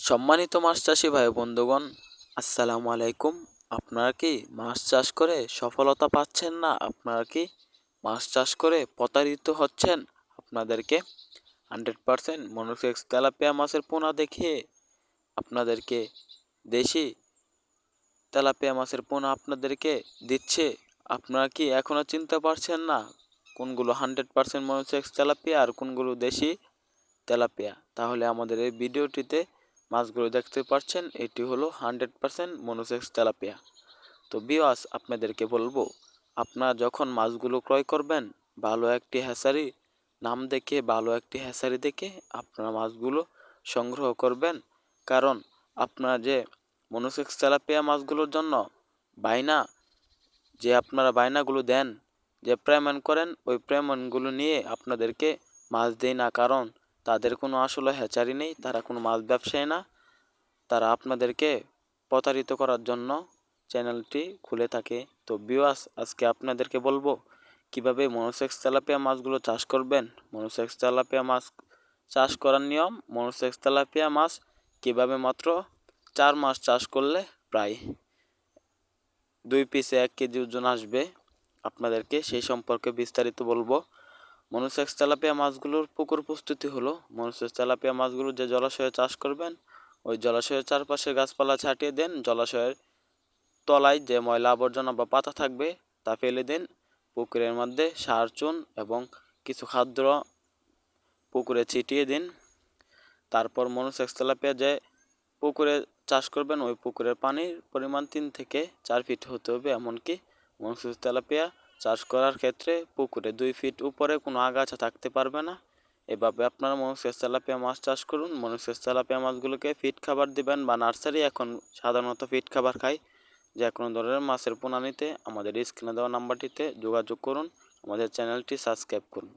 সম্মানিত মাছ চাষি ভাই বন্ধুগণ, আসসালামু আলাইকুম। আপনারা কি মাছ চাষ করে সফলতা পাচ্ছেন না? আপনারা কি মাছ চাষ করে প্রতারিত হচ্ছেন? আপনাদেরকে 100% মনোসেক্স তেলাপিয়া মাছের পোনা দেখিয়ে আপনাদেরকে দেশি তেলাপিয়া মাছের পোনা আপনাদেরকে দিচ্ছে। আপনারা কি এখনও চিনতে পারছেন না কোনগুলো 100% মনোসেক্স তেলাপিয়া আর কোনগুলো দেশি তেলাপিয়া? তাহলে আমাদের এই ভিডিওটিতে মাছগুলো দেখতে পাচ্ছেন, এটি হলো 100% মনোসেক্স তেলাপিয়া। তো ভিউয়ার্স, আপনাদেরকে বলবো, আপনারা যখন মাছগুলো ক্রয় করবেন, ভালো একটি হ্যাচারি নাম দেখে, ভালো একটি হ্যাচারি দেখে আপনারা মাছগুলো সংগ্রহ করবেন। কারণ আপনারা যে মনোসেক্স তেলাপিয়া মাছগুলোর জন্য আপনারা বায়নাগুলো দেন, যে পেমেন্ট করেন, ওই পেমেন্টগুলো নিয়ে আপনাদেরকে মাছ দেয় না। কারণ তাদের কোনো আসলে হ্যাচারি নেই, তারা কোনো মাছ ব্যবসায়ী না। তারা আপনাদেরকে প্রতারিত করার জন্য চ্যানেলটি খুলে থাকে। তো ভিউয়ার্স, আজকে আপনাদেরকে বলবো কিভাবে মনোসেক্স তেলাপিয়া মাছগুলো চাষ করবেন। মনোসেক্স তেলাপিয়া মাছ চাষ করার নিয়ম, মনোসেক্স তেলাপিয়া মাছ কিভাবে মাত্র 4 মাস চাষ করলে প্রায় 2 পিসে 1 কেজি ওজন আসবে, আপনাদেরকে সেই সম্পর্কে বিস্তারিত বলবো। মনোসেক্স তেলাপিয়া মাছগুলোর পুকুর প্রস্তুতি হলো, মনোসেক্স তেলাপিয়া মাছগুলো যে জলাশয়ে চাষ করবেন, ওই জলাশয়ের চারপাশে গাছপালা ছাটিয়ে দেন। জলাশয়ের তলায় যে ময়লা আবর্জনা বা পাতা থাকবে তা ফেলে দিন। পুকুরের মধ্যে সার, চুন এবং কিছু খাদ্য পুকুরে ছিটিয়ে দিন। তারপর মনোসেক্স তেলাপিয়া যে পুকুরে চাষ করবেন, ওই পুকুরের পানির পরিমাণ 3 থেকে 4 ফিট হতে হবে। এমনকি মনোসেক্স তেলাপিয়া চাষ করার ক্ষেত্রে পুকুরে 2 ফিট উপরে কোনো আগাছা থাকতে পারবে না। এভাবে আপনারা মনোসেক্স তেলাপিয়া মাছ চাষ করুন। মনোসেক্স তেলাপিয়া মাছগুলোকে ফিড খাবার দিবেন, বা নার্সারি এখন সাধারণত ফিড খাবার খায়। যে কোনো ধরনের মাছের পোনা নিতে আমাদের স্ক্রিনে দেওয়া নাম্বারটিতে যোগাযোগ করুন, আমাদের চ্যানেলটি সাবস্ক্রাইব করুন।